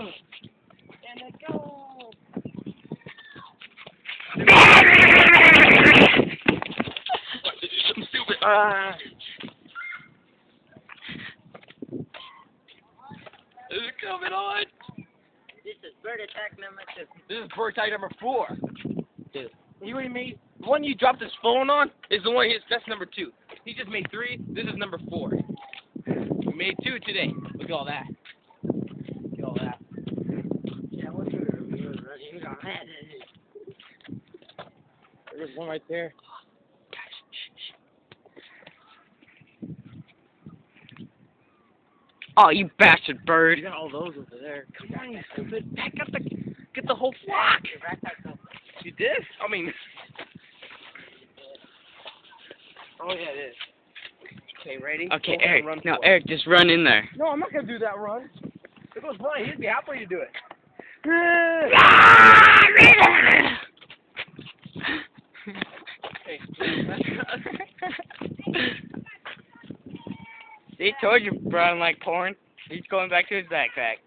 And it goes. Something stupid. Is it coming on? This is bird attack number 2. This is bird tag number 4. Dude. You already made the one you dropped his phone on is the one that's number 2. He just made 3. This is number 4. We made 2 today. Look at all that. Look at all that. Yeah, what's your review? You got that. There's one right there. Oh, you bastard bird! You got all those over there. Come on, you stupid! Get the whole flock. You did? I mean. Oh yeah, it is. Okay, ready? Okay, Go ahead, Eric. No, Eric, just run in there. No, I'm not gonna do that run. If it was Brian, he'd be happy to do it. See, told you Brian liked porn. He's going back to his backpack.